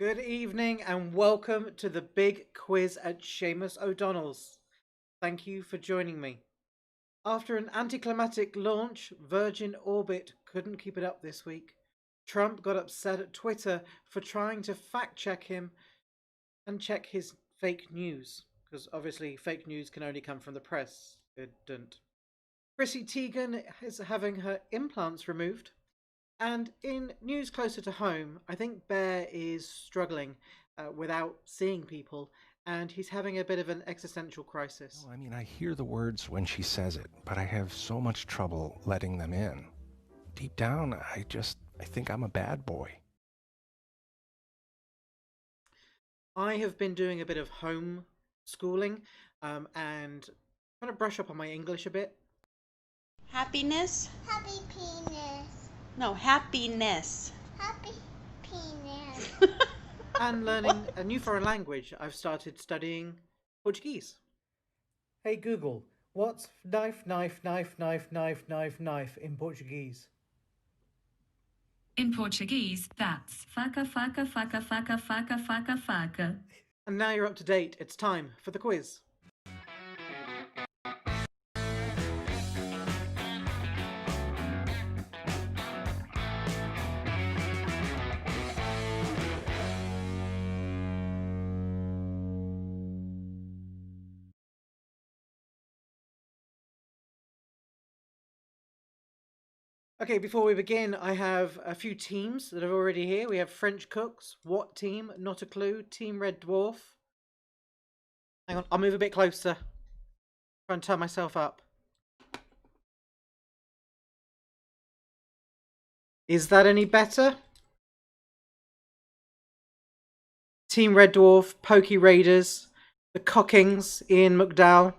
Good evening and welcome to the big quiz at Seamus O'Donnell's. Thank you for joining me. After an anticlimactic launch, Virgin Orbit couldn't keep it up this week. Trump got upset at Twitter for trying to fact check him and check his fake news, because obviously fake news can only come from the press. It didn't. Chrissy Teigen is having her implants removed. And in news closer to home, I think Bear is struggling without seeing people, and he's having a bit of an existential crisis. No, I hear the words when she says it, but I have so much trouble letting them in. Deep down, I think I'm a bad boy. I have been doing a bit of home schooling and trying to brush up on my English a bit. Happiness? Happy penis. No, happiness. Happy penis. And learning a new foreign language. I've started studying Portuguese. Hey Google, what's knife, knife, knife, knife, knife, knife, knife in Portuguese? In Portuguese, that's faca, faca, faca, faca, faca, faca, faca. And now you're up to date. It's time for the quiz. Okay, before we begin, I have a few teams that are already here. We have French Cooks, What Team, Not a Clue, Team Red Dwarf. Hang on, I'll move a bit closer. Try and turn myself up. Is that any better? Team Red Dwarf, Pokey Raiders, the Cockings, Ian McDowell.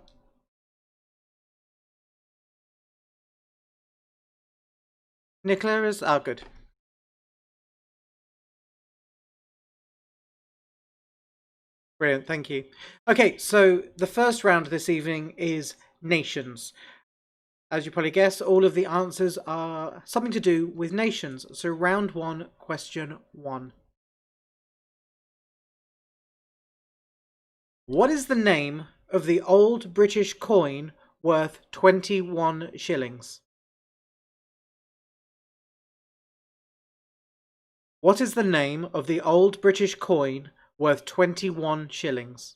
Nicola is... Oh, good. Brilliant, thank you. Okay, so the first round this evening is nations. As you probably guessed, all of the answers are something to do with nations. So round one, question one. What is the name of the old British coin worth 21 shillings? What is the name of the old British coin worth 21 shillings?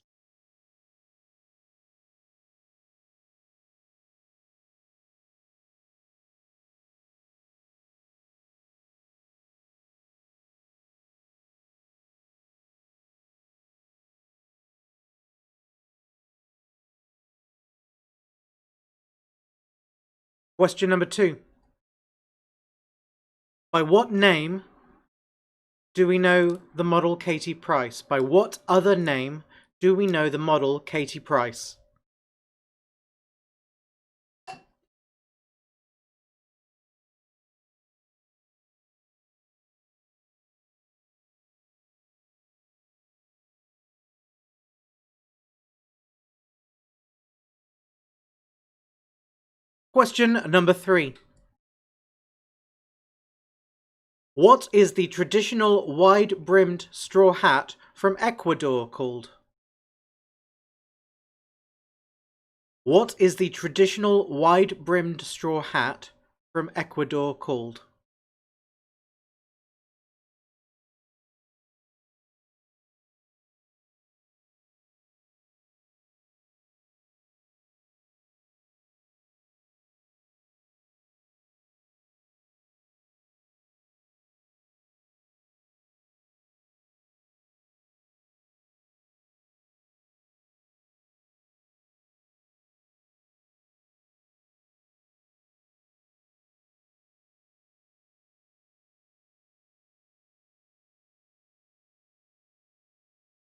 Question number two. By what name do we know the model Katie Price? By what other name do we know the model Katie Price? Question number three. What is the traditional wide-brimmed straw hat from Ecuador called? What is the traditional wide-brimmed straw hat from Ecuador called?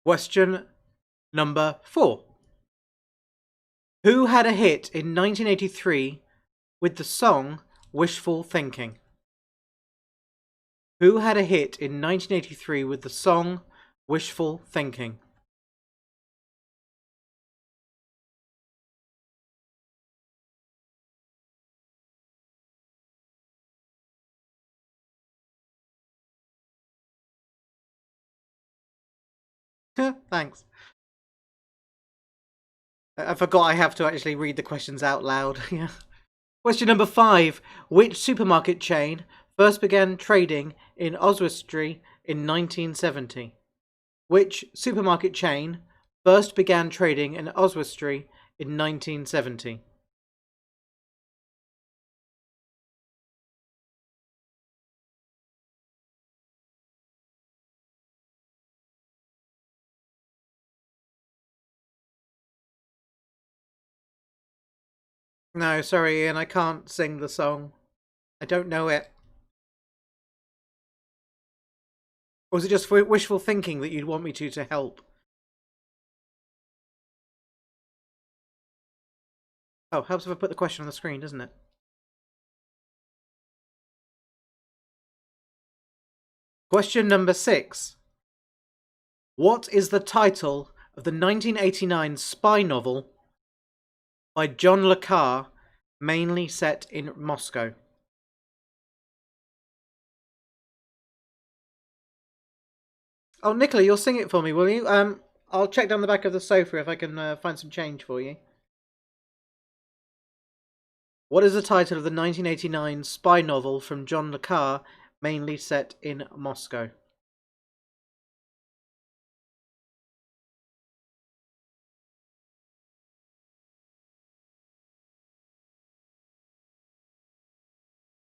Question number four. Who had a hit in 1983 with the song Wishful Thinking? Who had a hit in 1983 with the song Wishful Thinking? Thanks. I forgot I have to actually read the questions out loud. Yeah. Question number 5. Which supermarket chain first began trading in Oswestry in 1970? Which supermarket chain first began trading in Oswestry in 1970? No, sorry, Ian, I can't sing the song. I don't know it. Or was it just wishful thinking that you'd want me to help? Oh, helps if I put the question on the screen, doesn't it? Question number 6. What is the title of the 1989 spy novel by John le Carre, mainly set in Moscow? Oh, Nicola, you'll sing it for me, will you? I'll check down the back of the sofa if I can find some change for you. What is the title of the 1989 spy novel from John le Carre, mainly set in Moscow?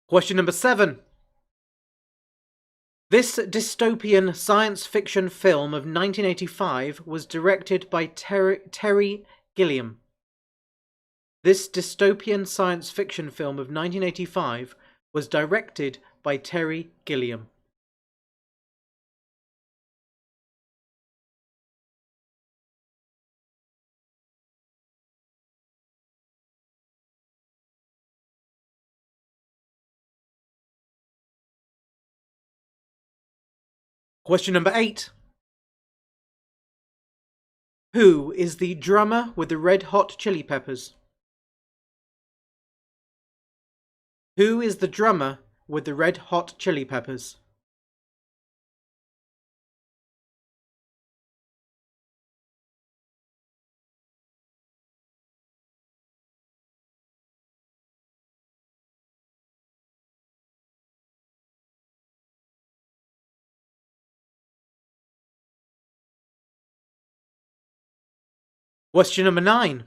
Question number 7. This dystopian science fiction film of 1985 was directed by Terry Gilliam. This dystopian science fiction film of 1985 was directed by Terry Gilliam. Question number 8. Who is the drummer with the Red Hot Chili Peppers? Who is the drummer with the Red Hot Chili Peppers? Question number 9.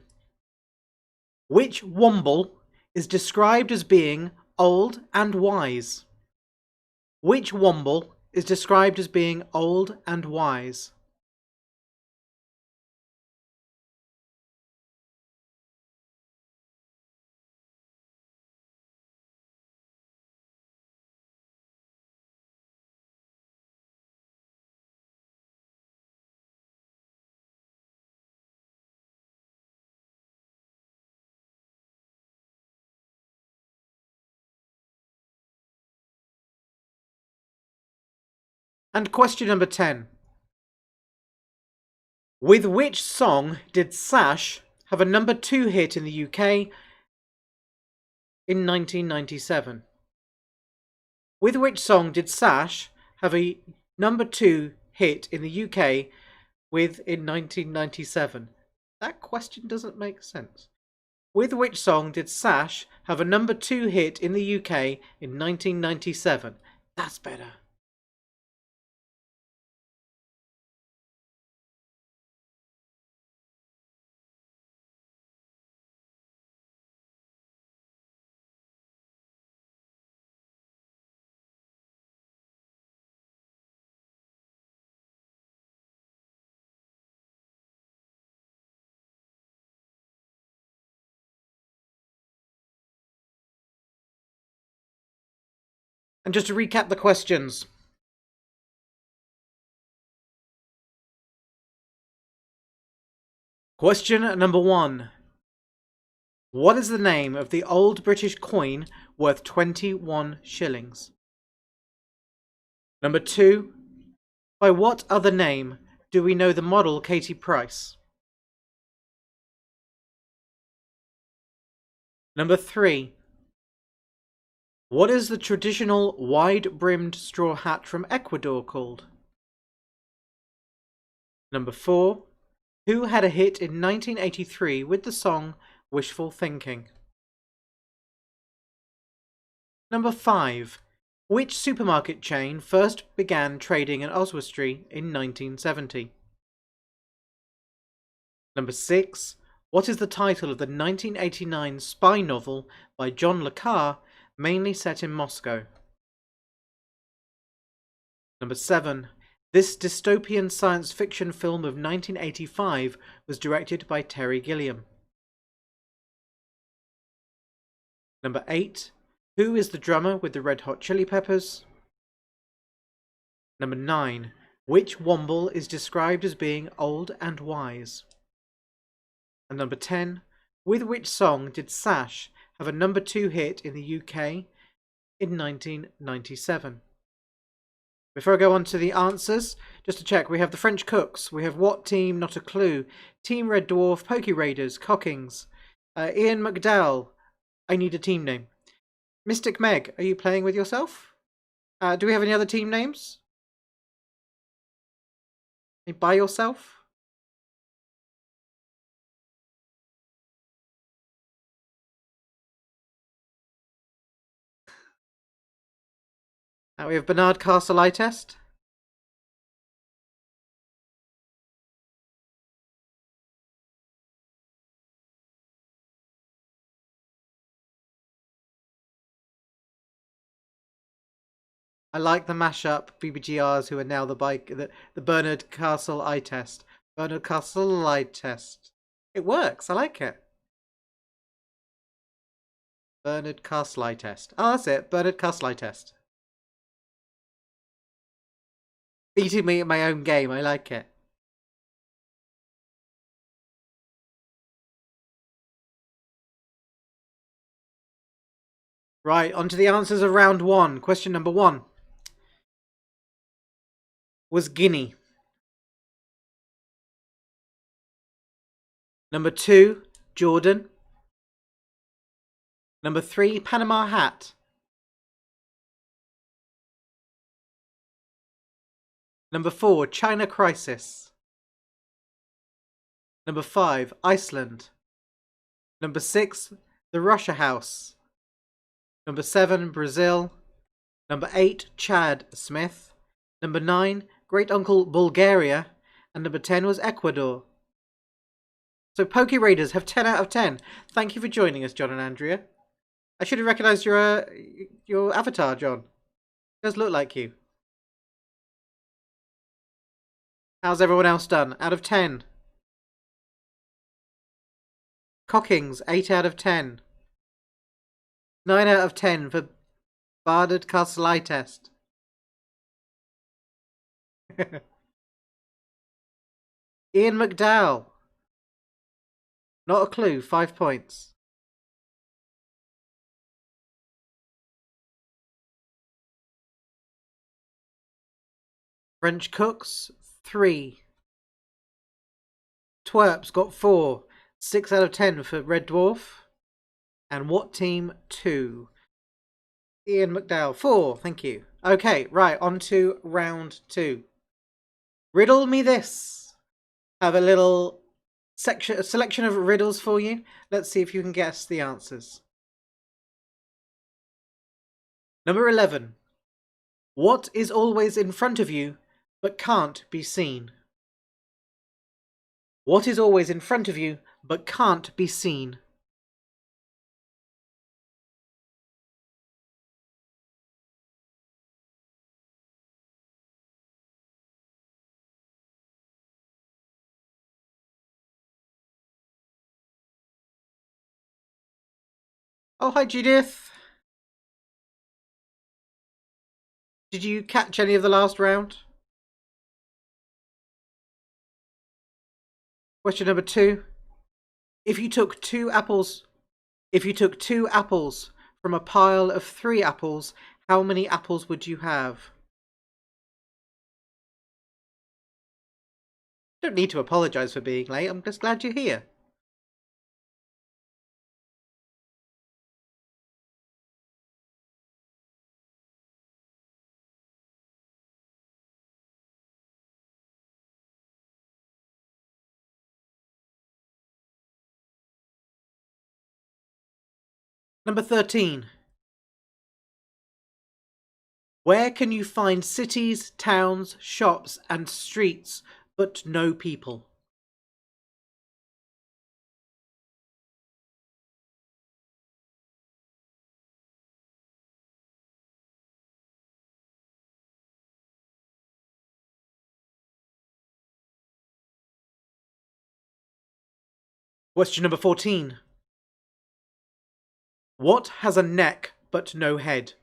Which Womble is described as being old and wise? Which Womble is described as being old and wise? And question number 10. With which song did Sash have a number 2 hit in the UK in 1997? With which song did Sash have a number 2 hit in the UK in 1997? That question doesn't make sense. With which song did Sash have a number 2 hit in the UK in 1997? That's better. And just to recap the questions. Question number 1. What is the name of the old British coin worth 21 shillings? Number 2. By what other name do we know the model Katie Price? Number 3. What is the traditional wide-brimmed straw hat from Ecuador called? Number 4. Who had a hit in 1983 with the song Wishful Thinking? Number 5. Which supermarket chain first began trading in Oswestry in 1970? Number 6. What is the title of the 1989 spy novel by John le Carre, mainly set in Moscow? Number 7. This dystopian science fiction film of 1985 was directed by Terry Gilliam. Number 8. Who is the drummer with the Red Hot Chili Peppers? Number 9. Which Womble is described as being old and wise? And number 10. With which song did Sash have a number 2 hit in the UK in 1997? Before I go on to the answers, just to check, we have the French Cooks, we have What Team, Not a Clue, Team Red Dwarf, Pokey Raiders, Cockings, Ian McDowell, I Need a Team Name. Mystic Meg, are you playing with yourself? Do we have any other team names? By yourself? We have Bernard Castle eye test. I like the mashup BBGRs who are now the Bernard Castle eye test. Bernard Castle eye test. It works. I like it. Bernard Castle eye test. Oh, that's it. Bernard Castle eye test. Beating me at my own game. I like it. Right, on to the answers of round 1. Question number 1. Was Guinea. Number 2, Jordan. Number 3, Panama Hat. Number 4, China Crisis. Number 5, Iceland. Number 6, the Russia House. Number 7, Brazil. Number 8, Chad Smith. Number 9, Great Uncle Bulgaria. And number 10 was Ecuador. So Pokey Raiders have 10 out of 10. Thank you for joining us, John and Andrea. I should have recognised your avatar, John. It does look like you. How's everyone else done? Out of 10. Cockings, 8 out of 10. 9 out of 10 for Barded Castle eye test. Ian McDowell. Not a clue, 5 points. French Cooks, 3. Twerps got 4. 6 out of 10 for Red Dwarf. And What Team, 2. Ian McDowell, 4. Thank you. Okay, right, on to round 2. Riddle me this. Have a little selection of riddles for you. Let's see if you can guess the answers. Number 11. What is always in front of you but can't be seen? What is always in front of you but can't be seen? Oh, hi Judith. Did you catch any of the last round? Question number 2. If you took 2 apples from a pile of 3 apples, how many apples would you have? Don't need to apologise for being late. I'm just glad you're here. Number 13. Where can you find cities, towns, shops, and streets, but no people? Question number 14. What has a neck but no head?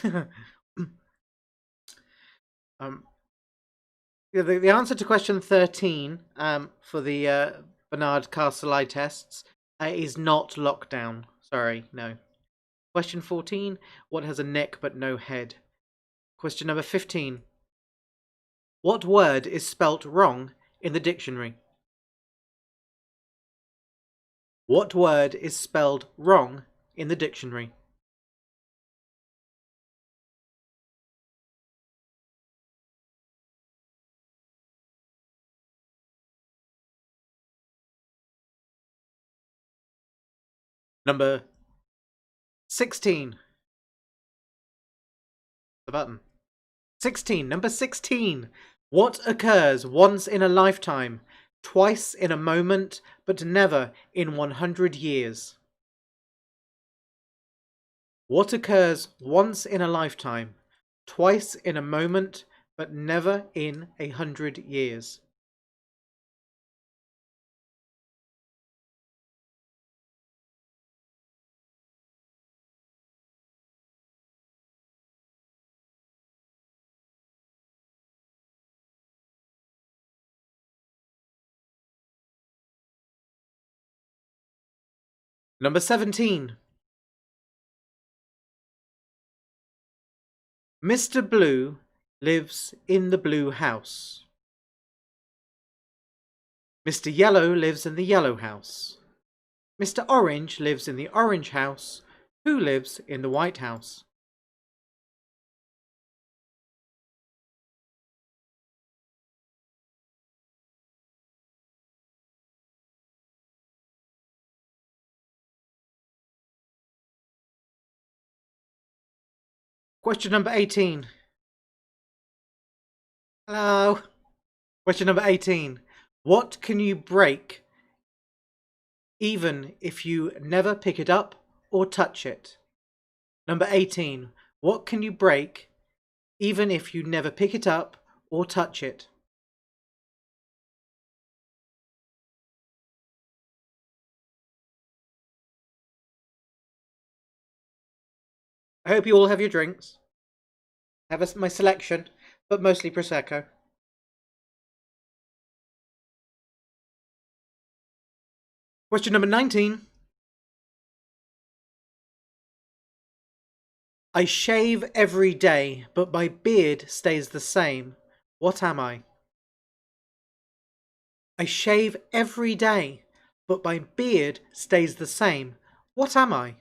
um, the answer to question 13 for the Bernard Castle eye tests is not lockdown. Sorry, no. Question 14. What has a neck but no head? Question number 15. What word is spelt wrong in the dictionary? What word is spelled wrong in the dictionary? Number 16. The button. 16. Number 16. What occurs once in a lifetime, twice in a moment, but never in 100 years? What occurs once in a lifetime, twice in a moment, but never in 100 years? Number 17. Mr. Blue lives in the blue house. Mr. Yellow lives in the yellow house. Mr. Orange lives in the orange house. Who lives in the white house? Question number 18. Hello. Question number 18. What can you break even if you never pick it up or touch it? Number 18. What can you break even if you never pick it up or touch it? I hope you all have your drinks. I have my selection, but mostly Prosecco. Question number 19. I shave every day, but my beard stays the same. What am I? I shave every day, but my beard stays the same. What am I?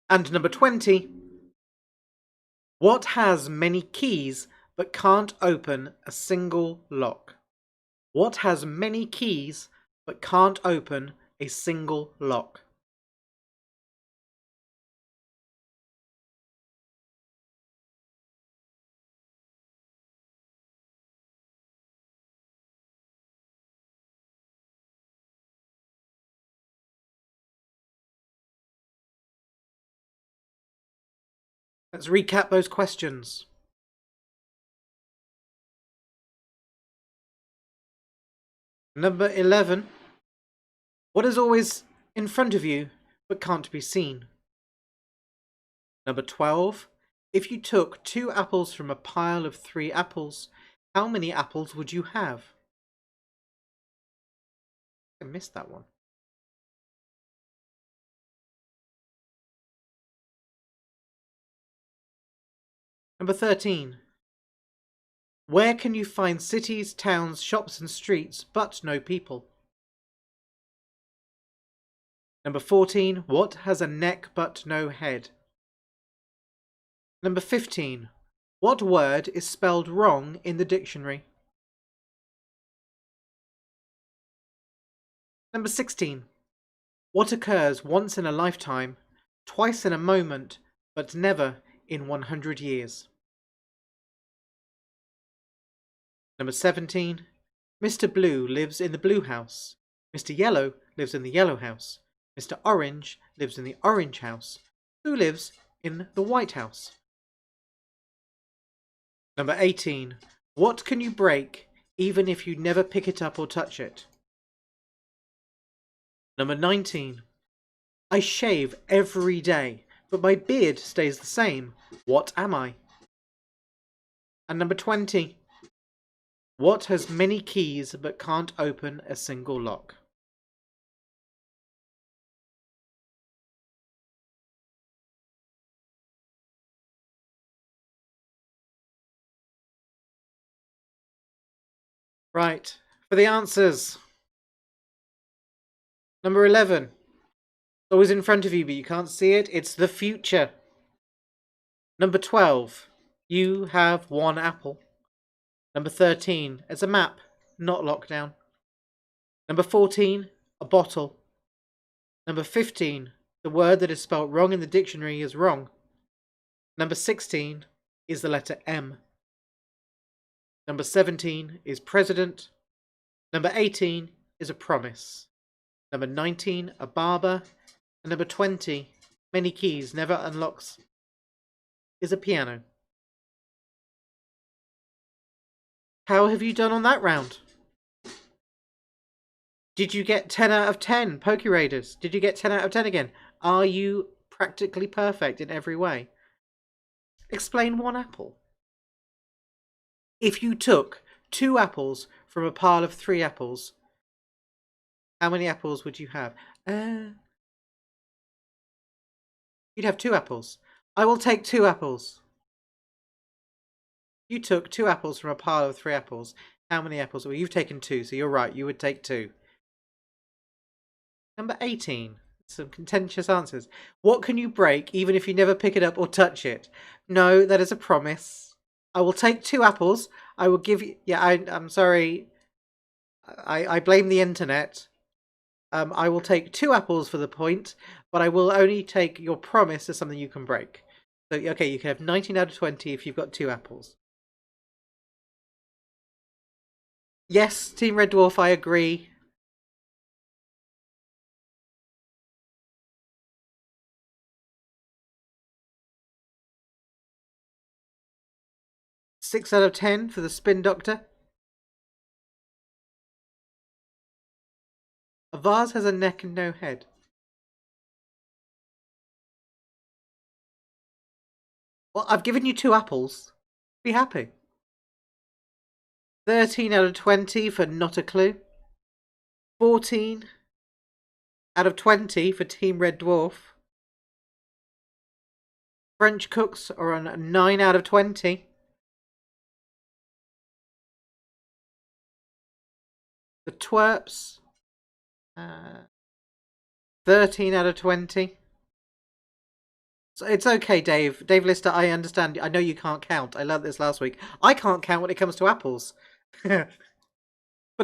And number 20. What has many keys but can't open a single lock? What has many keys but can't open a single lock? Let's recap those questions. Number 11. What is always in front of you but can't be seen? Number 12. If you took 2 apples from a pile of 3 apples, how many apples would you have? I missed that one. Number 13. Where can you find cities, towns, shops and streets, but no people? Number 14. What has a neck but no head? Number 15. What word is spelled wrong in the dictionary? Number 16. What occurs once in a lifetime, twice in a moment, but never in 100 years? Number 17. Mr. Blue lives in the blue house. Mr. Yellow lives in the yellow house. Mr. Orange lives in the orange house. Who lives in the white house? Number 18. What can you break even if you never pick it up or touch it? Number 19. I shave every day, but my beard stays the same. What am I? And number 20. What has many keys but can't open a single lock? Right, for the answers. Number 11. Always in front of you, but you can't see it. It's the future. Number 12. You have one apple. Number 13. It's a map, not lockdown. Number 14. A bottle. Number 15. The word that is spelt wrong in the dictionary is wrong. Number 16 is the letter M. Number 17 is president. Number 18 is a promise. Number 19, a barber. And number 20, many keys, never unlocks, is a piano. How have you done on that round? Did you get 10 out of 10, Poke Raiders? Did you get 10 out of 10 again? Are you practically perfect in every way? Explain one apple. If you took 2 apples from a pile of 3 apples, how many apples would you have? You'd have 2 apples. I will take 2 apples. You took 2 apples from a pile of 3 apples. How many apples? Well, you've taken 2, so you're right. You would take 2. Number 18. Some contentious answers. What can you break even if you never pick it up or touch it? No, that is a promise. I will take 2 apples. I will give you... Yeah, I'm sorry. I blame the internet. I will take 2 apples for the point, but I will only take your promise as something you can break. So, okay, you can have 19 out of 20 if you've got 2 apples. Yes, Team Red Dwarf, I agree. Six out of 10 for the Spin Doctor. A vase has a neck and no head. Well, I've given you 2 apples. Be happy. 13 out of 20 for Not a Clue. 14 out of 20 for Team Red Dwarf. French cooks are on 9 out of 20. The twerps, 13 out of 20. So it's okay, Dave. Dave Lister, I understand. I know you can't count. I learned this last week. I can't count when it comes to apples. But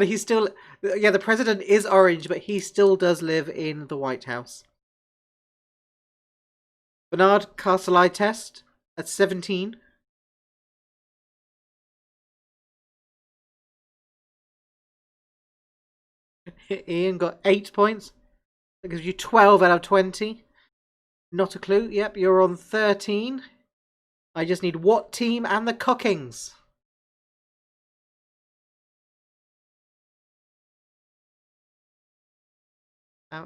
he's still... Yeah, the president is orange, but he still does live in the White House. Bernard Castle Eye Test at 17. Ian got 8 points. That gives you 12 out of 20. Not a Clue. Yep, you're on 13. I just need what team and the Cockings.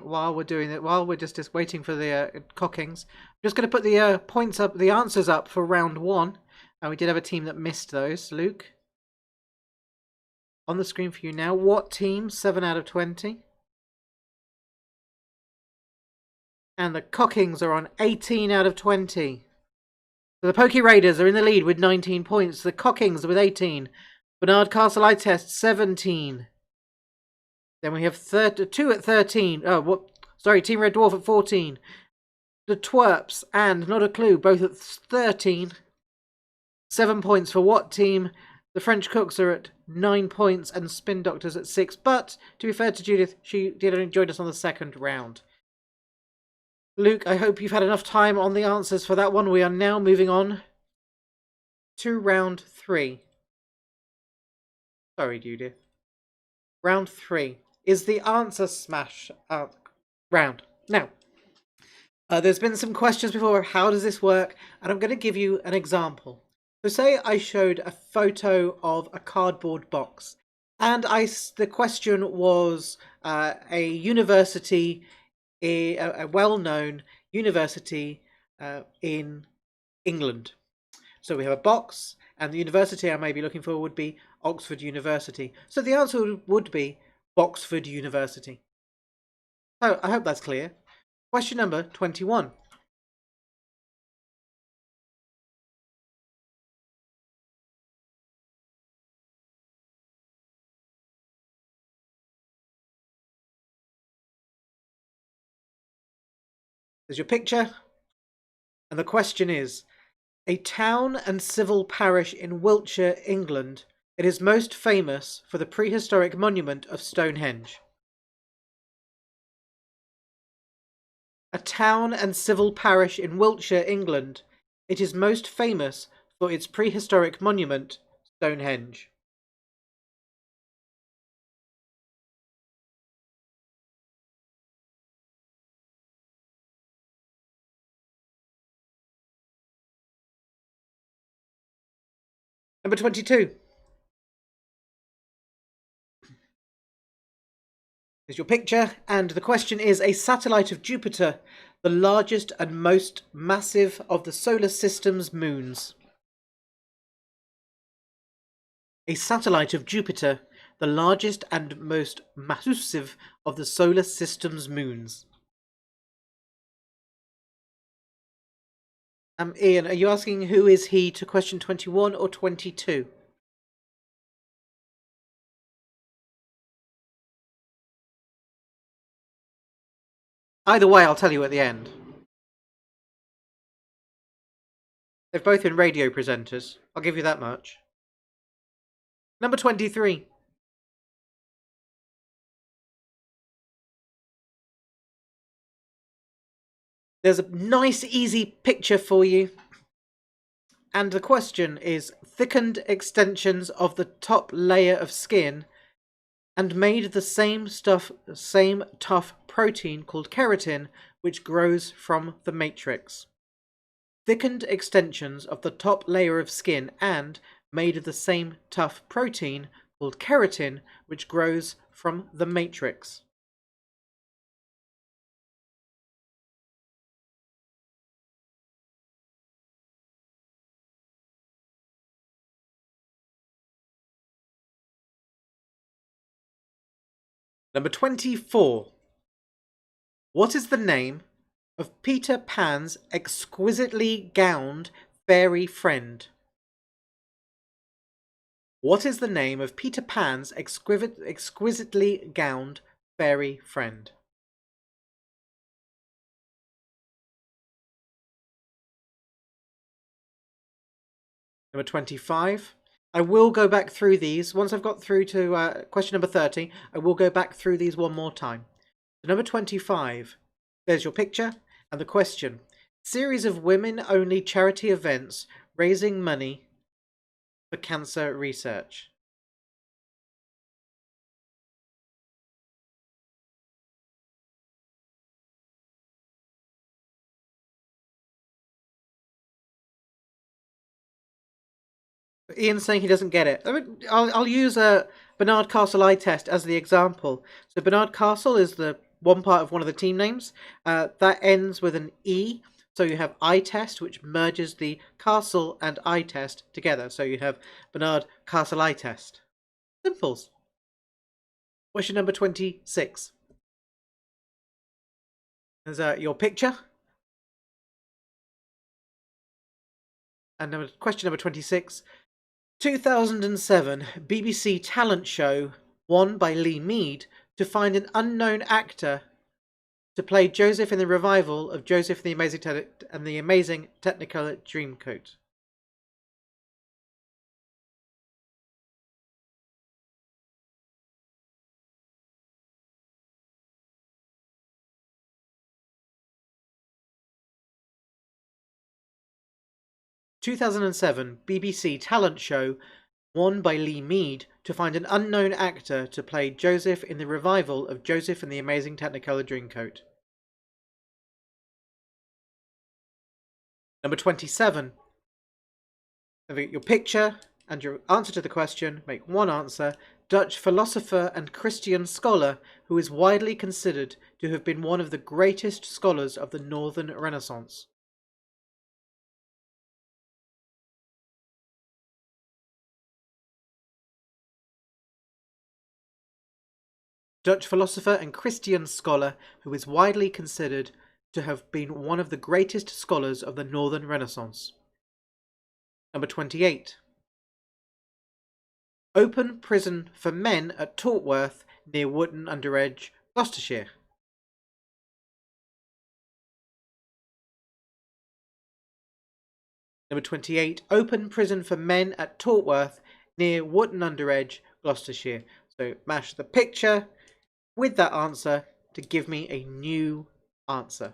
While we're doing it, while we're just waiting for the Cockings, I'm just going to put the points up, the answers up for round 1. And we did have a team that missed those. Luke, on the screen for you now. What team? 7 out of 20. And the Cockings are on 18 out of 20. So the Poke Raiders are in the lead with 19 points. The Cockings with 18. Bernard Castle Eye Test 17. Then we have 2 at 13. Oh, what? Sorry, Team Red Dwarf at 14. The Twerps and Not a Clue both at 13. 7 points for What Team? The French Cooks are at 9 points and Spin Doctors at 6. But, to be fair to Judith, she did only join us on the second round. Luke, I hope you've had enough time on the answers for that one. We are now moving on to round 3. Sorry, Judith. Round 3 is the answer smash round. Now, there's been some questions before. How does this work? And I'm going to give you an example. So say I showed a photo of a cardboard box, and the question was a university, a well-known university in England. So we have a box, and the university I may be looking for would be Oxford University. So the answer would be Boxford University. So I hope that's clear. Question number 21. There's your picture. And the question is, a town and civil parish in Wiltshire, England. It is most famous for the prehistoric monument of Stonehenge. A town and civil parish in Wiltshire, England. It is most famous for its prehistoric monument, Stonehenge. Number 22. Here's your picture, and the question is, a satellite of Jupiter, the largest and most massive of the solar system's moons. A satellite of Jupiter, the largest and most massive of the solar system's moons. Ian, are you asking who is he to question 21 or 22? Either way, I'll tell you at the end. They've both been radio presenters. I'll give you that much. Number 23. There's a nice, easy picture for you. And the question is, thickened extensions of the top layer of skin and made the same tough protein called keratin, which grows from the matrix. Thickened extensions of the top layer of skin and made of the same tough protein called keratin, which grows from the matrix. Number 24. What is the name of Peter Pan's exquisitely gowned fairy friend? What is the name of Peter Pan's exquisitely gowned fairy friend? Number 25. I will go back through these. Once I've got through to question number 30, I will go back through these one more time. So number 25. There's your picture and the question. Series of women-only charity events raising money for cancer research. Ian's saying he doesn't get it. I'll use a Bernard Castle eye test as the example. So Bernard Castle is the one part of one of the team names. That ends with an E. So you have eye test, which merges the castle and eye test together. So you have Bernard Castle eye test. Simples. Question number 26. There's your picture. And question number 26. 2007 BBC talent show won by Lee Mead to find an unknown actor to play Joseph in the revival of Joseph and the Amazing Technicolor Dreamcoat? (2007) BBC talent show won by Lee Mead to find an unknown actor to play Joseph in the revival of Joseph and the Amazing Technicolor Dreamcoat. Number 27. Your picture and your answer to the question make one answer. Dutch philosopher and Christian scholar who is widely considered to have been one of the greatest scholars of the Northern Renaissance. Dutch philosopher and Christian scholar who is widely considered to have been one of the greatest scholars of the Northern Renaissance. Number 28. Open prison for men at Tortworth near Wootton-under-Edge, Gloucestershire. Number 28. Open prison for men at Tortworth near Wootton-under-Edge, Gloucestershire. So mash the picture with that answer to give me a new answer.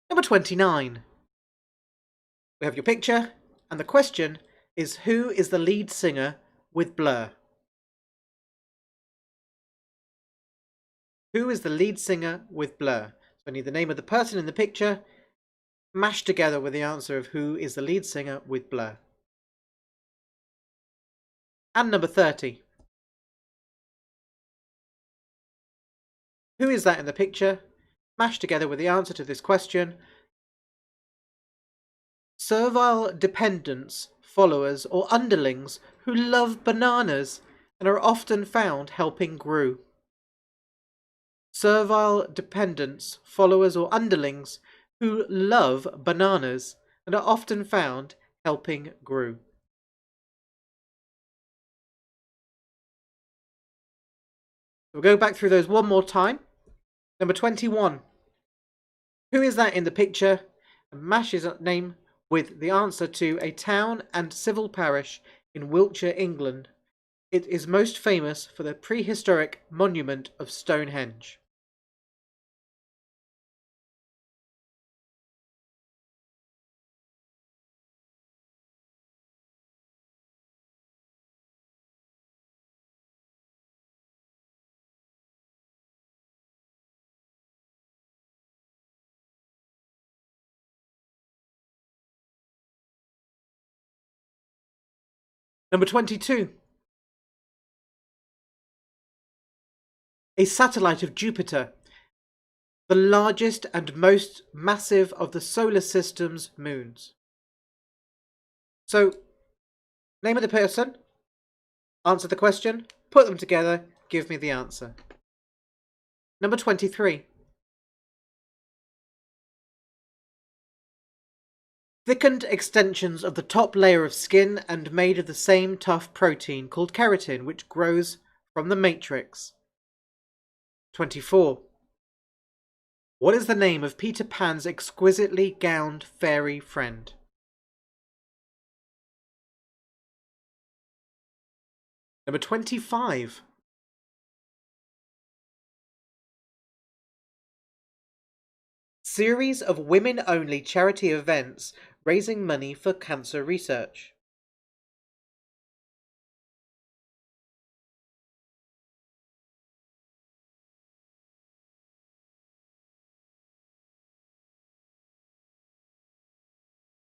Number 29. We have your picture, and the question is, who is the lead singer with Blur? Who is the lead singer with Blur? So I need the name of the person in the picture mashed together with the answer of who is the lead singer with Blur. And number 30. Who is that in the picture? Mashed together with the answer to this question. Servile dependents, followers, or underlings who love bananas and are often found helping Gru. Servile dependents, followers, or underlings who love bananas and are often found helping Gru. We'll go back through those one more time. Number 21. Who is that in the picture? And mash his name with the answer to a town and civil parish in Wiltshire, England. It is most famous for the prehistoric monument of Stonehenge. Number 22. A satellite of Jupiter, the largest and most massive of the solar system's moons. So, name of the person, answer the question, put them together, give me the answer. Number 23. Thickened extensions of the top layer of skin and made of the same tough protein called keratin, which grows from the matrix. 24. What is the name of Peter Pan's exquisitely gowned fairy friend? Number 25. Series of women-only charity events raising money for cancer research.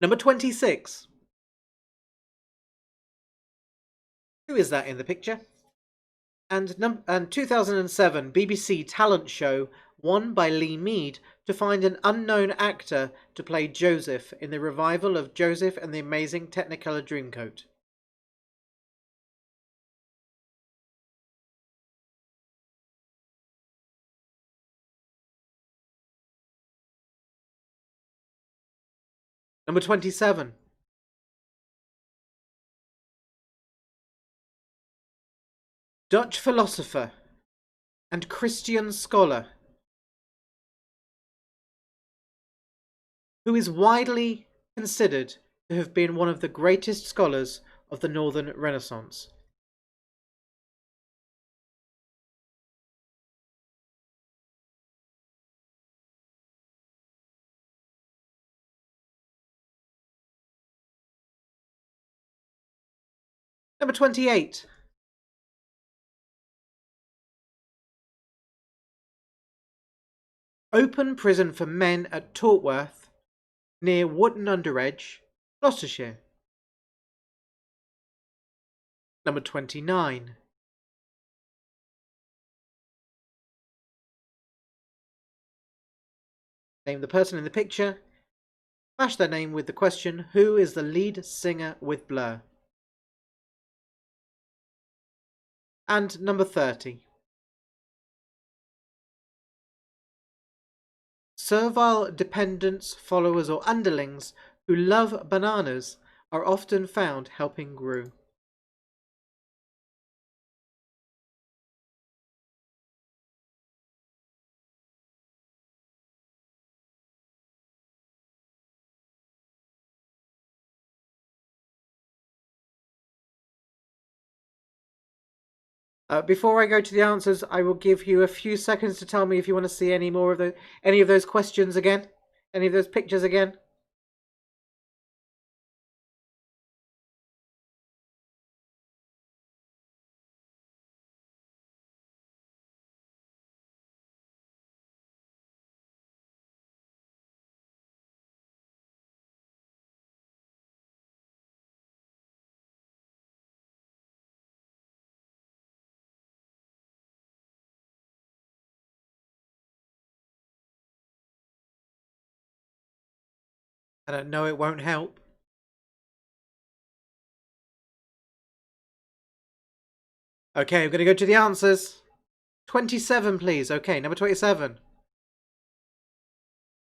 Number 26. Who is that in the picture? And 2007 BBC talent show won by Lee Mead to find an unknown actor to play Joseph in the revival of Joseph and the Amazing Technicolor Dreamcoat. Number 27. Dutch philosopher and Christian scholar who is widely considered to have been one of the greatest scholars of the Northern Renaissance. Number 28. Open prison for men at Tortworth, near Wootton-under-Edge, Gloucestershire. Number 29. Name the person in the picture. Match their name with the question, who is the lead singer with Blur? And number 30. Servile dependents, followers or underlings who love bananas are often found helping Gru. Before I go to the answers, I will give you a few seconds to tell me if you want to see any of those questions again, any of those pictures again. I don't know, it won't help. Okay, I'm going to go to the answers. 27, please. Okay, number 27.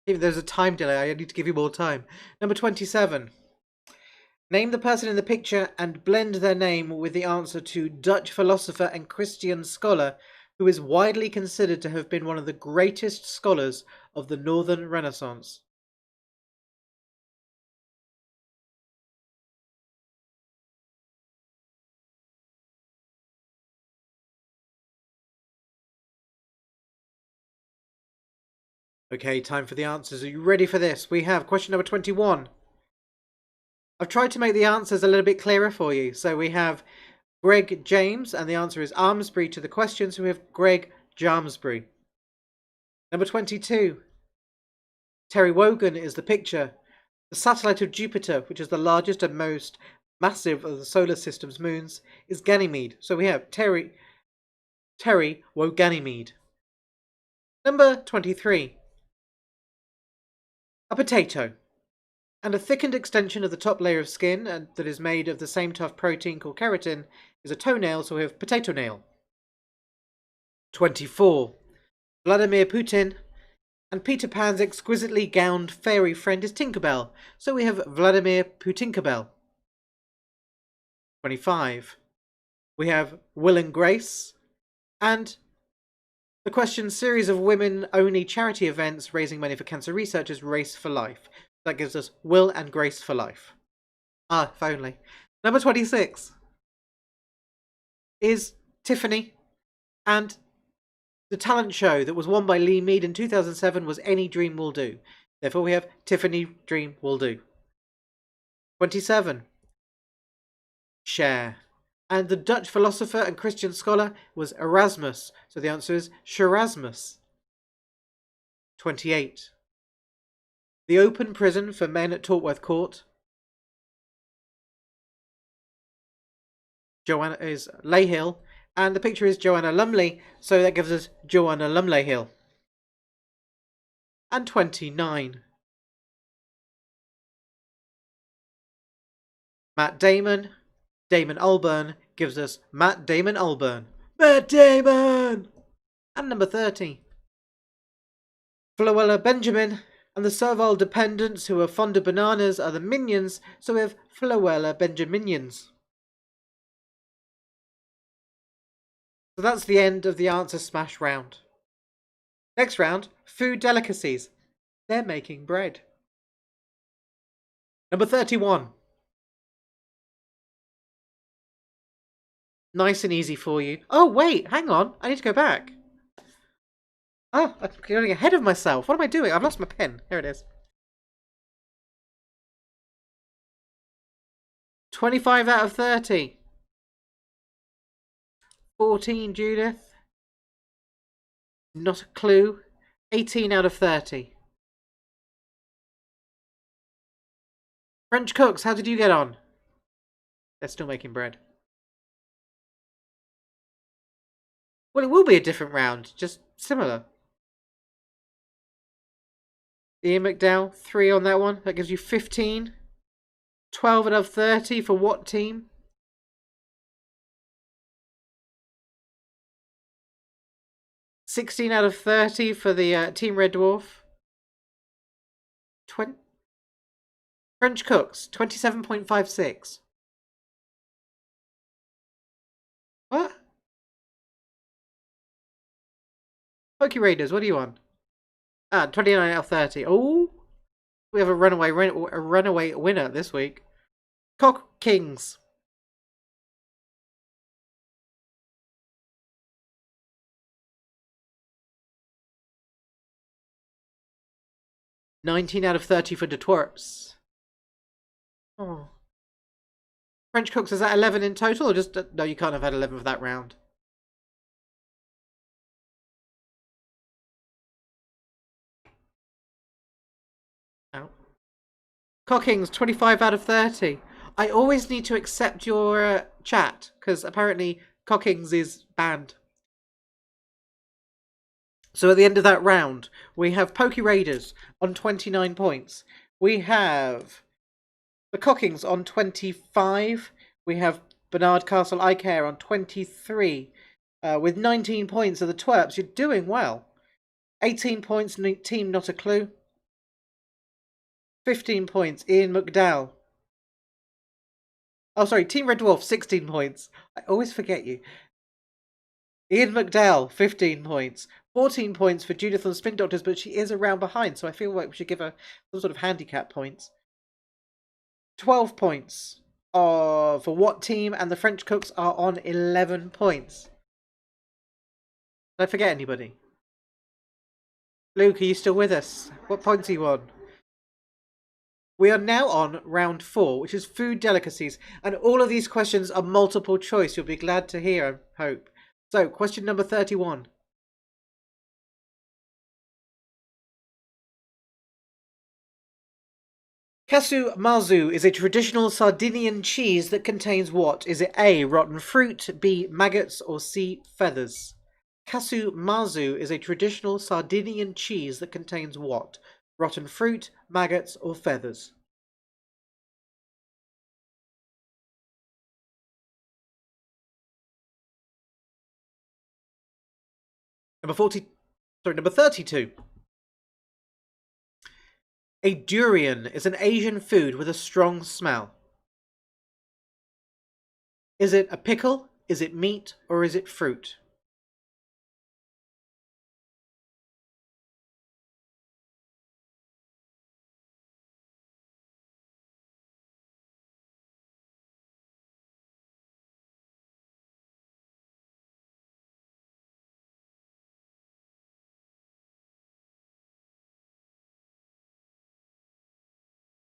Even there's a time delay, I need to give you more time. Number 27. Name the person in the picture and blend their name with the answer to Dutch philosopher and Christian scholar who is widely considered to have been one of the greatest scholars of the Northern Renaissance. Okay, time for the answers. Are you ready for this? We have question number 21. I've tried to make the answers a little bit clearer for you. So we have Greg James, and the answer is Armsbury to the question. So we have Greg Jarmsbury. Number 22. Terry Wogan is the picture. The satellite of Jupiter, which is the largest and most massive of the solar system's moons, is Ganymede. So we have Terry Woganymede. Number 23. A potato. And a thickened extension of the top layer of skin and that is made of the same tough protein called keratin is a toenail, so we have potato nail. 24. Vladimir Putin. And Peter Pan's exquisitely gowned fairy friend is Tinkerbell, so we have Vladimir Putinkerbell. 25. We have Will and Grace. And the question, series of women-only charity events raising money for cancer researchers, Race for Life. That gives us Will and Grace for Life. Ah, if only. Number 26 is Tiffany, and the talent show that was won by Lee Mead in 2007 was Any Dream Will Do. Therefore, we have Tiffany Dream Will Do. 27. Cher. And the Dutch philosopher and Christian scholar was Erasmus. So the answer is Sherasmus. 28. The open prison for men at Tortworth Court. Joanna is Layhill. And the picture is Joanna Lumley. So that gives us Joanna Lumley Hill. And 29. Matt Damon. Damon Albarn gives us Matt Damon Albarn. Matt Damon! And number 30. Floella Benjamin. And the servile dependents who are fond of bananas are the minions, so we have Floella Benjaminians. So that's the end of the answer smash round. Next round, food delicacies. They're making bread. Number 31. Nice and easy for you. Oh, wait, hang on. I need to go back. Oh, I'm getting ahead of myself. What am I doing? I've lost my pen. Here it is. 25 out of 30. 14, Judith. Not a clue. 18 out of 30. French cooks, how did you get on? They're still making bread. Well, it will be a different round, just similar. Ian McDowell, 3 on that one. That gives you 15. 12 out of 30 for what team? $16 out of 30 for the Team Red Dwarf. 20... French cooks, 27.56. What? Pokey Raiders, what are you on? 29 out of 30. Oh, we have a runaway winner this week. Cock Kings. $19 out of 30 for the twerps. Oh. French cooks, is that 11 in total, or just... no, you can't have had 11 for that round. Out. Cockings, 25 out of 30. I always need to accept your chat, because apparently Cockings is banned. So at the end of that round, we have Pokey Raiders on 29 points. We have the Cockings on 25. We have Bernard Castle I Care on 23. With 19 points of the twerps, you're doing well. 18 points, Team Not a Clue. 15 points, Ian McDowell. Oh, sorry, Team Red Dwarf, 16 points. I always forget you. Ian McDowell, 15 points. 14 points for Judith on Spin Doctors, but she is a round behind, so I feel like we should give her some sort of handicap points. 12 points for what team? And the French cooks are on 11 points. Did I forget anybody? Luke, are you still with us? What points are you on? We are now on round 4, which is food delicacies. And all of these questions are multiple choice. You'll be glad to hear, I hope. So, question number 31. Casu marzu is a traditional Sardinian cheese that contains what? Is it A, rotten fruit, B, maggots, or C, feathers? Casu marzu is a traditional Sardinian cheese that contains what? Rotten fruit, maggots, or feathers? Number 32. A durian is an Asian food with a strong smell. Is it a pickle, is it meat, or is it fruit?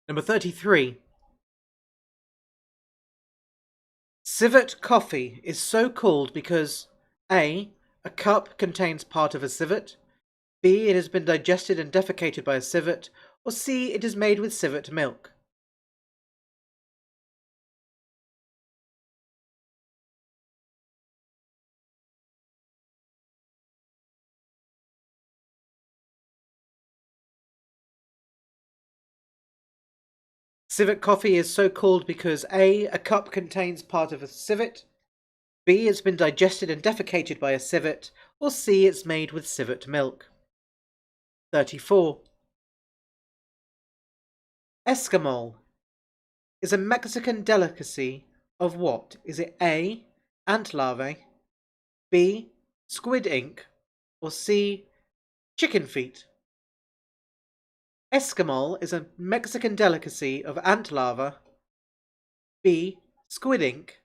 Number 33. Civet coffee is so called because A, a cup contains part of a civet, B, it has been digested and defecated by a civet, or C, it is made with civet milk. Civet coffee is so called because A, a cup contains part of a civet, B, it's been digested and defecated by a civet, or C, it's made with civet milk. 34. Escamol is a Mexican delicacy of what? Is it A, ant larvae, B. Squid ink, or C. Chicken feet? Escamol is a Mexican delicacy of ant larva. B. Squid ink,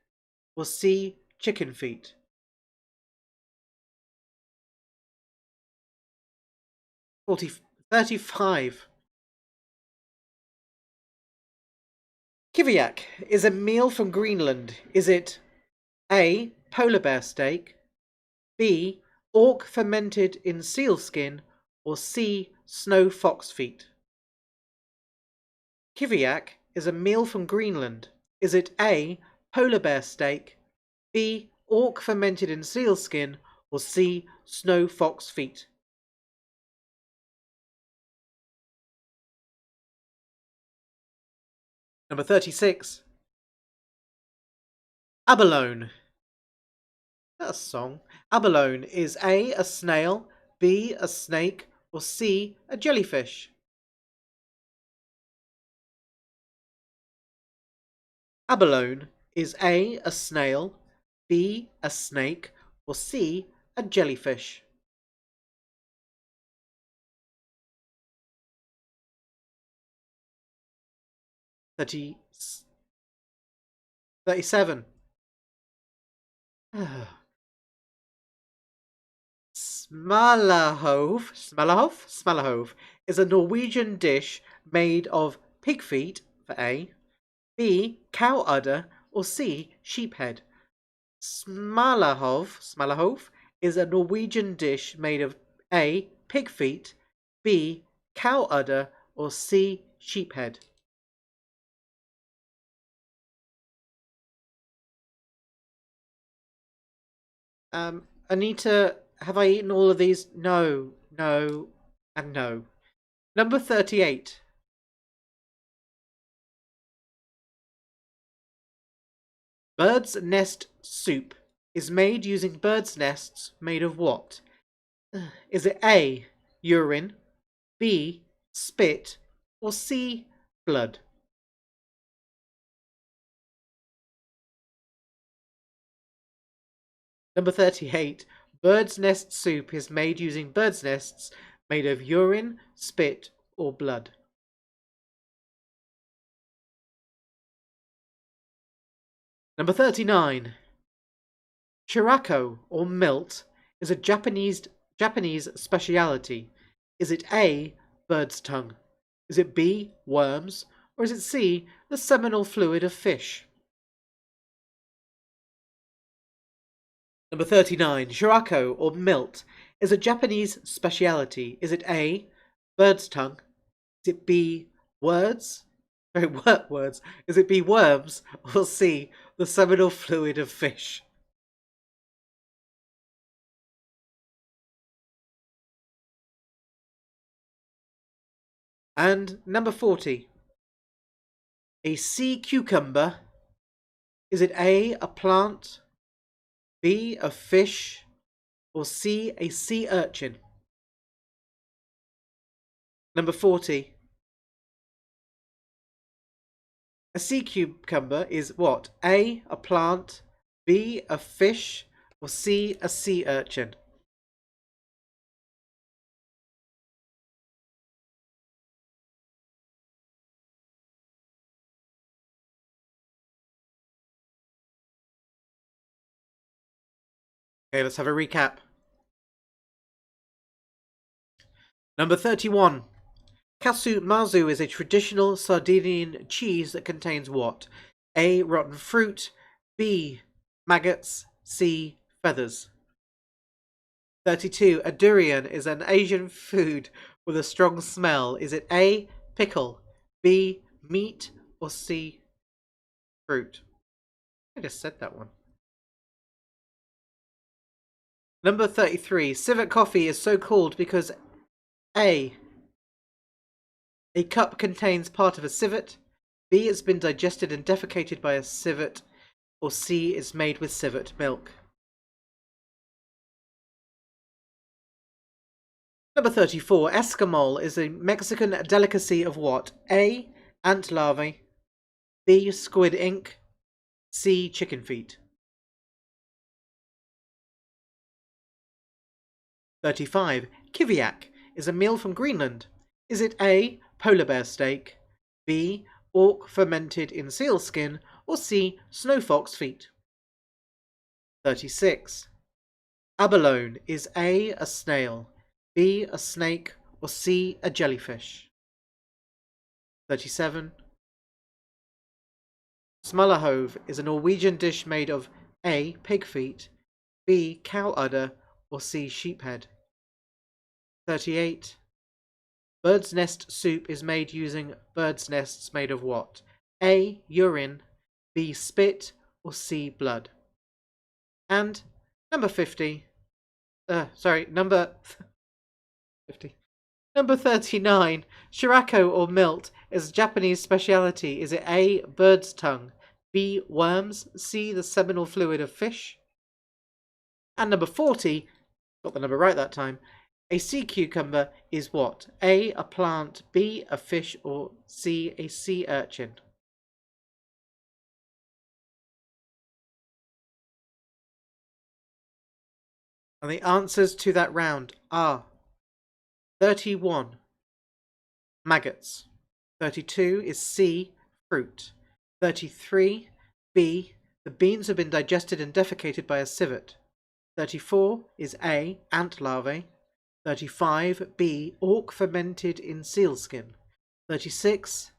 or C. Chicken feet? 35. Kiviak is a meal from Greenland. Is it A. Polar bear steak, B. Orc fermented in sealskin, or C. Snow fox feet? Kiviak is a meal from Greenland. Is it A. Polar bear steak, B. Orc fermented in sealskin, or C. Snow fox feet? Number 36. Abalone. That's a song. Abalone is A snail, B. a snake, or C. a jellyfish? Abalone is A snail, B. a snake, or C. a jellyfish? Thirty 37. Smalahove is a Norwegian dish made of pig feet for A, B. cow udder, or C. sheep head. Smalahove is a Norwegian dish made of A. pig feet, B. cow udder, or C. sheep head. Anita, have I eaten all of these? No, no, and no. Number 38. Bird's nest soup is made using bird's nests made of what? Is it A. urine, B. spit, or C. blood? Number 38. Bird's nest soup is made using bird's nests made of urine, spit, or blood. Number 39. Chiraco, or milt, is a Japanese speciality. Is it A. bird's tongue? Is it B. worms? Or is it C. the seminal fluid of fish? Number 39. Chiraco, or milt, is a Japanese speciality. Is it A. bird's tongue? Is it B. words? Words. Is it B. worms? Or C. the seminal fluid of fish? And number 40. A sea cucumber. Is it A. a plant, B. a fish, or C. a sea urchin? Number 40. A sea cucumber is what? A. a plant, B. a fish, or C. a sea urchin? Okay, let's have a recap. Number 31. Casu marzu is a traditional Sardinian cheese that contains what? A. rotten fruit, B. maggots, C. feathers. 32. A durian is an Asian food with a strong smell. Is it A. pickle, B. meat, or C. fruit? I just said that one. Number 33. Civet coffee is so called because A. a cup contains part of a civet, B. it's been digested and defecated by a civet, or C. is made with civet milk. Number 34. Escamol is a Mexican delicacy of what? A. ant larvae, B. squid ink, C. chicken feet. 35. Kiviak is a meal from Greenland. Is it A. Polar bear steak, B. Orc fermented in seal skin, or C. Snow fox feet? 36. Abalone is A. a snail, B. a snake, or C. a jellyfish? 37. Smalahove is a Norwegian dish made of A. pig feet, B. cow udder, or C. sheep head? 38. Bird's nest soup is made using bird's nests made of what? A. urine, B. spit, or C. blood? And number 50. Number 50. Number 39. Shirako or milt is a Japanese speciality. Is it A. bird's tongue, B. worms, C. the seminal fluid of fish? And number 40, got the number right that time, a sea cucumber is what? A. a plant, B. a fish, or C. a sea urchin? And the answers to that round are 31. Maggots. 32 is C. fruit. 33. B. the beans have been digested and defecated by a civet. 34 is A. ant larvae. 35. B. orc fermented in sealskin. 36.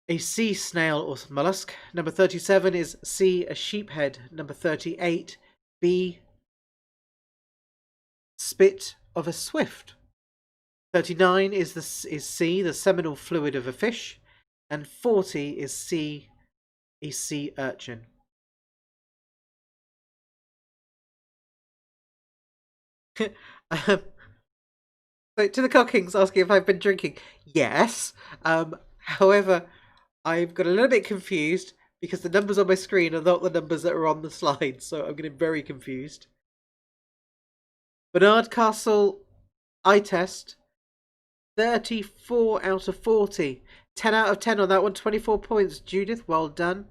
A sea snail or mollusk. Number 37 is C. a sheephead. Number 38. B. spit of a swift. 39 is C. the seminal fluid of a fish. And 40 is C. a sea urchin. So to the Cockings asking if I've been drinking. Yes. However, I've got a little bit confused because the numbers on my screen are not the numbers that are on the slide, so I'm getting very confused. Bernard Castle eye test. 34 out of 40. 10 out of 10 on that one. 24 points. Judith, well done.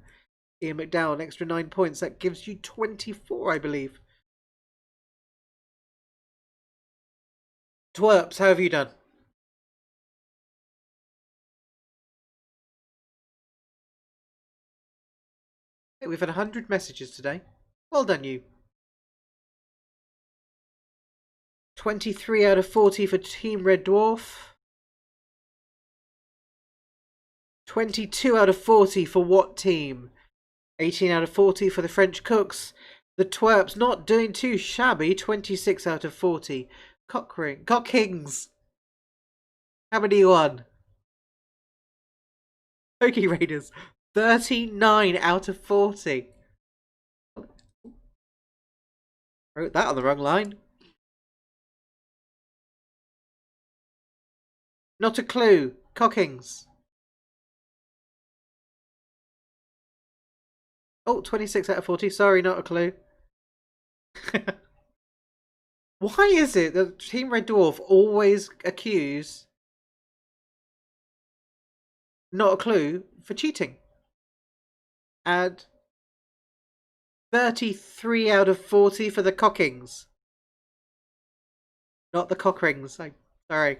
Ian McDowell, an extra 9 points. That gives you 24, I believe. Twerps, how have you done? Hey, we've had 100 messages today. Well done, you. 23 out of 40 for Team Red Dwarf. 22 out of 40 for what team? 18 out of 40 for the French Cooks. The Twerps not doing too shabby. 26 out of 40. Cockings. How many you won? Pokey Raiders. 39 out of 40. Wrote that on the wrong line. Not a clue. Cockings. Oh, 26 out of 40. Sorry, not a clue. Why is it that Team Red Dwarf always accuse not a clue for cheating? And 33 out of 40 for the Cockings. Not the Cockrings. Sorry.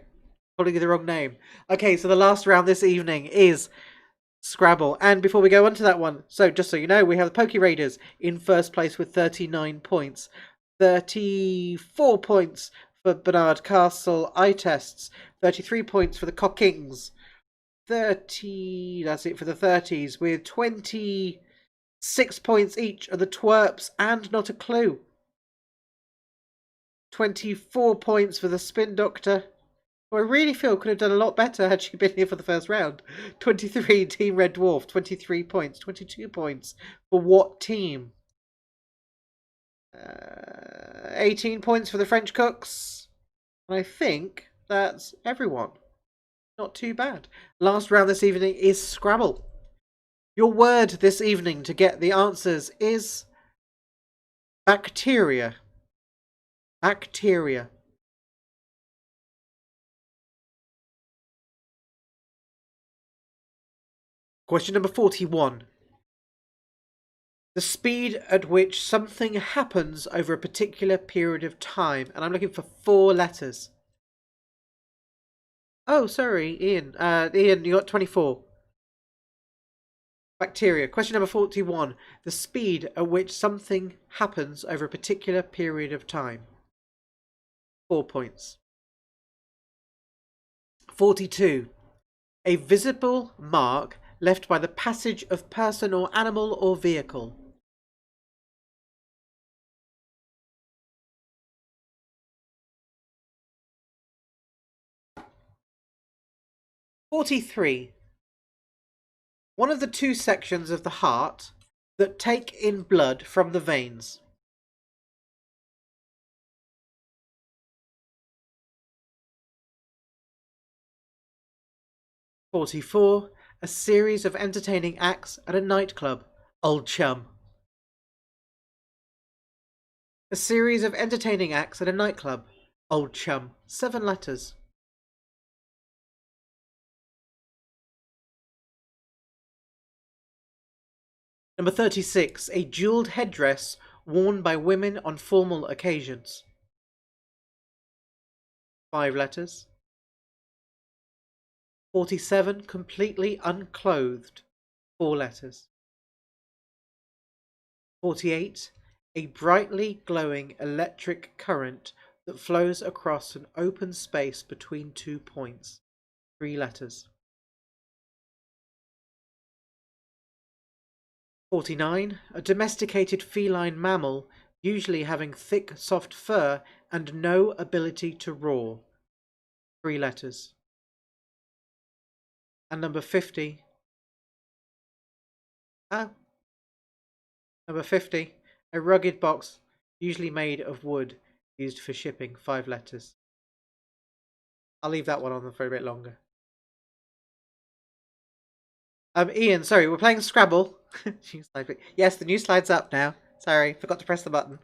Calling you the wrong name. Okay, so the last round this evening is Scrabble. And before we go on to that one, so just so you know, we have the Pokey Raiders in first place with 39 points. 34 points for Bernard Castle eye tests. 33 points for the Cockings. 30, that's it for the 30s, with 26 points each are the Twerps and not a clue. 24 points for the Spin Doctor, who I really feel could have done a lot better had she been here for the first round. 23, Team Red Dwarf, 23 points. 22 points for what team? 18 points for the French Cooks. And I think that's everyone. Not too bad. Last round this evening is Scrabble. Your word this evening to get the answers is bacteria. Bacteria. Question number 41. The speed at which something happens over a particular period of time. And I'm looking for 4 letters. Oh, sorry, Ian. Ian, you got 24. Bacteria. Question number 41. The speed at which something happens over a particular period of time. 4 points. 42. A visible mark left by the passage of person or animal or vehicle. 43. One of the 2 sections of the heart that take in blood from the veins. 44. A series of entertaining acts at a nightclub. Old chum. A series of entertaining acts at a nightclub. Old chum. 7 letters. Number 36. A jewelled headdress worn by women on formal occasions. 5 letters. 47. Completely unclothed. 4 letters. 48. A brightly glowing electric current that flows across an open space between 2 points. 3 letters. 49. A domesticated feline mammal, usually having thick, soft fur and no ability to roar. 3 letters. And number 50. Number 50. A rugged box, usually made of wood, used for shipping. 5 letters. I'll leave that one on for a bit longer. Ian, sorry, we're playing Scrabble. Yes, the new slide's up now. Sorry, forgot to press the button.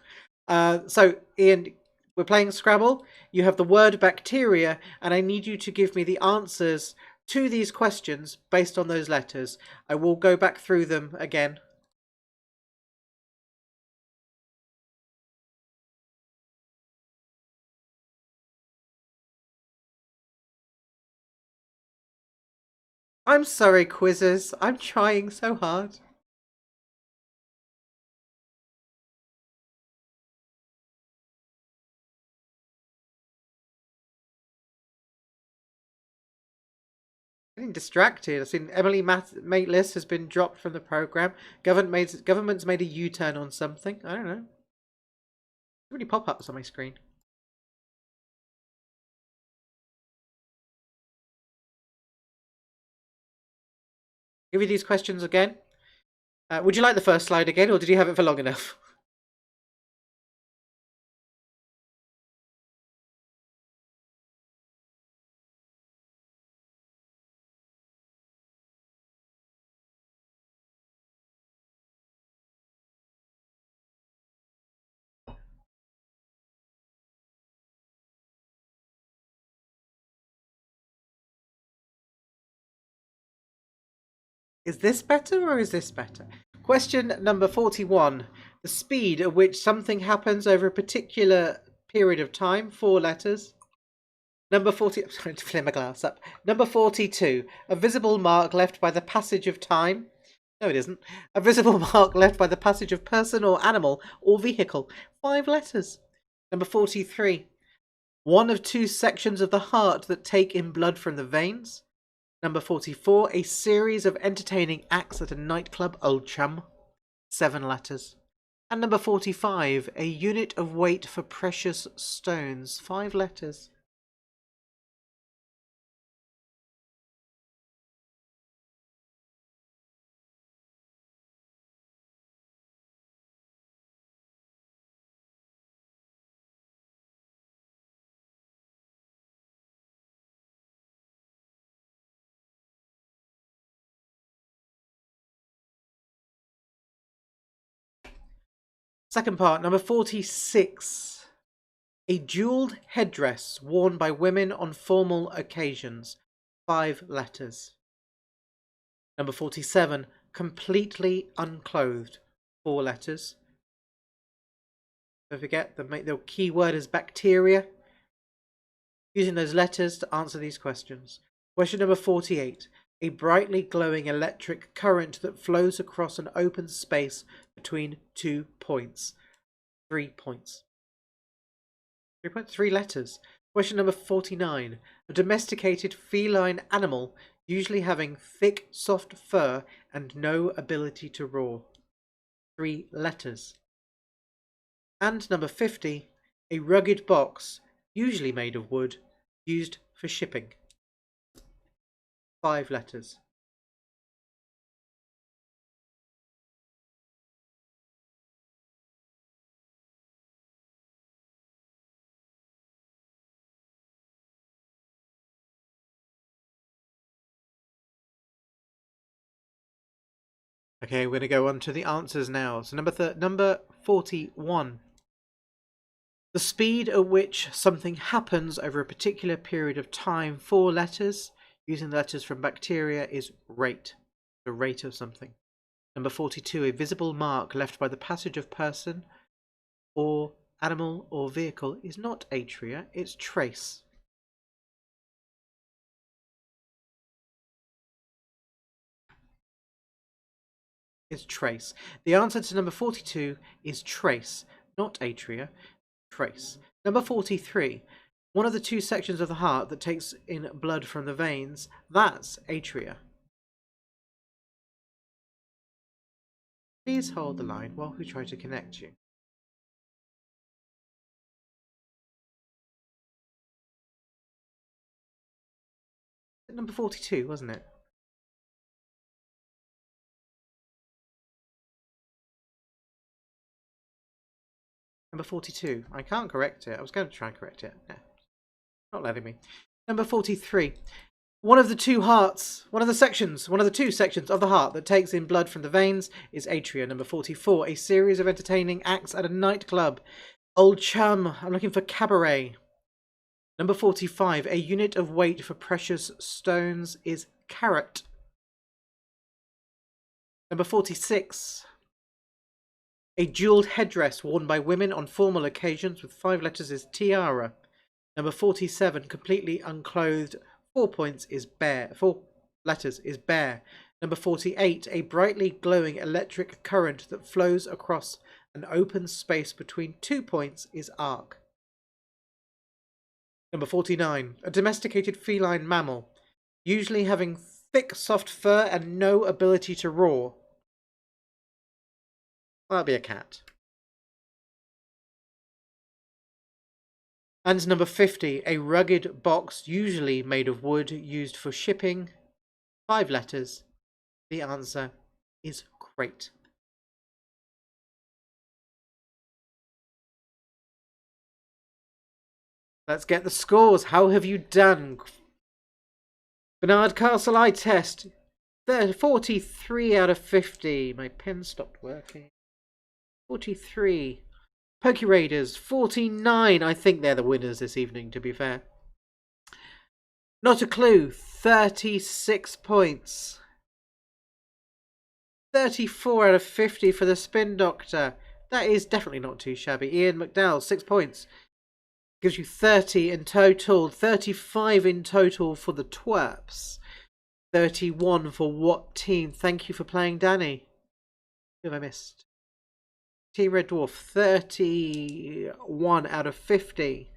So, Ian, we're playing Scrabble. You have the word bacteria, and I need you to give me the answers to these questions based on those letters. I will go back through them again. I'm sorry, quizzes. I'm trying so hard. Getting distracted. I've seen Emily Maitlis has been dropped from the program. Government's made a U-turn on something. I don't know. Too many pop-ups on my screen. Give you these questions again. Would you like the first slide again, or did you have it for long enough? Is this better or is this better? Question number 41. The speed at which something happens over a particular period of time. 4 letters. Number 40. I'm trying to flip my glass up. Number 42. A visible mark left by the passage of time. No, it isn't. A visible mark left by the passage of person or animal or vehicle. 5 letters. Number 43. One of 2 sections of the heart that take in blood from the veins. Number 44, a series of entertaining acts at a nightclub. Old chum. 7 letters. And number 45, a unit of weight for precious stones. 5 letters. Second part, number 46. A jewelled headdress worn by women on formal occasions. 5 letters. Number 47. Completely unclothed. 4 letters. Don't forget, the key word is bacteria. Using those letters to answer these questions. Question number 48. A brightly glowing electric current that flows across an open space between 2 points. 3 points. 3 points, 3 letters. Question number 49. A domesticated feline animal, usually having thick, soft fur and no ability to roar. 3 letters. And number 50. A rugged box, usually made of wood, used for shipping. 5 letters. Okay, we're going to go on to the answers now. So number 41. The speed at which something happens over a particular period of time, 4 letters, using the letters from bacteria, is rate. The rate of something. Number 42. A visible mark left by the passage of person or animal or vehicle is not atria, it's trace. It's trace. The answer to number 42 is trace, not atria, trace. Number 43. One of the 2 sections of the heart that takes in blood from the veins, that's atria. Please hold the line while we try to connect you. Number 42, wasn't it? Number 42. I can't correct it. I was going to try and correct it. No, not letting me. Number 43. One of the 2 sections of the heart that takes in blood from the veins is atria. Number 44. A series of entertaining acts at a nightclub. Old chum. I'm looking for cabaret. Number 45. A unit of weight for precious stones is carat. Number 46. A jewelled headdress worn by women on formal occasions with 5 letters is tiara. Number 47. Completely unclothed, 4 points, is bare. 4 letters is bare. Number 48. A brightly glowing electric current that flows across an open space between 2 points is arc. Number 49. A domesticated feline mammal, usually having thick, soft fur and no ability to roar. Well, that'll be a cat. And number 50. A rugged box, usually made of wood, used for shipping. 5 letters. The answer is crate. Let's get the scores. How have you done? Bernard Castle eye test. 43 out of 50. My pen stopped working. 43. Pokey Raiders, 49. I think they're the winners this evening, to be fair. Not a clue, 36 points. 34 out of 50 for the Spin Doctor. That is definitely not too shabby. Ian McDowell, 6 points. Gives you 30 in total. 35 in total for the Twerps. 31 for what team? Thank you for playing, Danny. Who have I missed? Team Red Dwarf, 31 out of 50.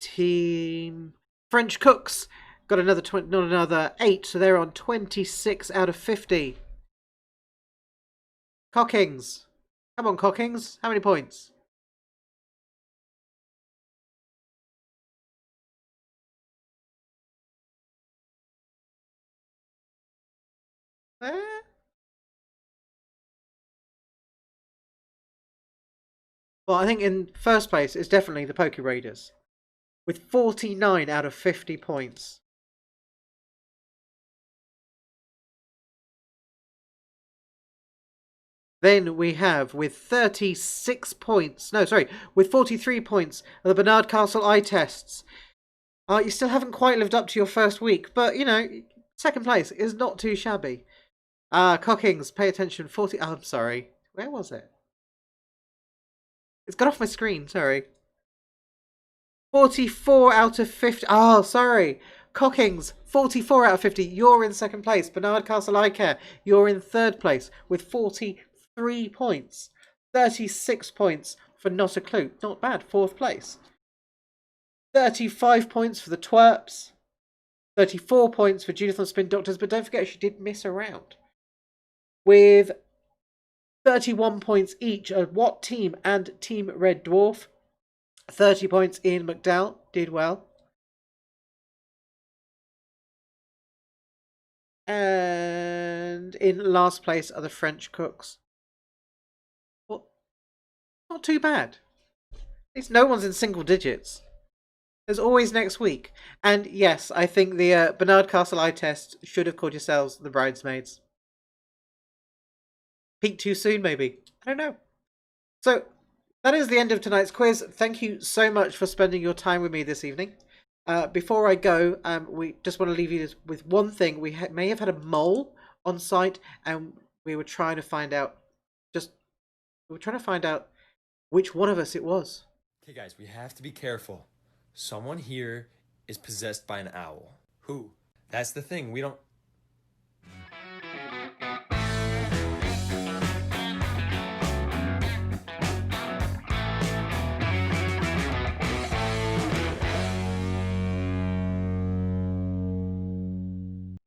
Team French Cooks got another 8, so they're on 26 out of 50. Cockings. Come on, Cockings. How many points? Well, I think in first place it's definitely the Poke Raiders with 49 out of 50 points. Then we have with 36 points, with 43 points the Bernard Castle eye tests. You still haven't quite lived up to your first week, but you know, Second place is not too shabby. Cockings, pay attention. 40. Oh, I'm sorry. Where was it? It's got off my screen. Sorry. 44 out of 50. Oh, sorry. Cockings, 44 out of 50. You're in second place. Bernard Castle Eye Care, you're in third place with 43 points. 36 points for Not a Clue. Not bad. Fourth place. 35 points for the Twerps. 34 points for Judith on Spin Doctors. But don't forget, she did miss a round. With 31 points each are What Team and Team Red Dwarf. 30 points Ian McDowell. Did well. And in last place are the French Cooks. Well, not too bad. At least no one's in single digits. There's always next week. And yes, I think the Bernard Castle eye test should have called yourselves the bridesmaids. Peaked too soon, maybe. I don't know. So, that is the end of tonight's quiz. Thank you so much for spending your time with me this evening. Before I go, we just want to leave you with one thing. We may have had a mole on site, and we were trying to find out which one of us it was. Okay, guys, we have to be careful. Someone here is possessed by an owl. Who? That's the thing. We don't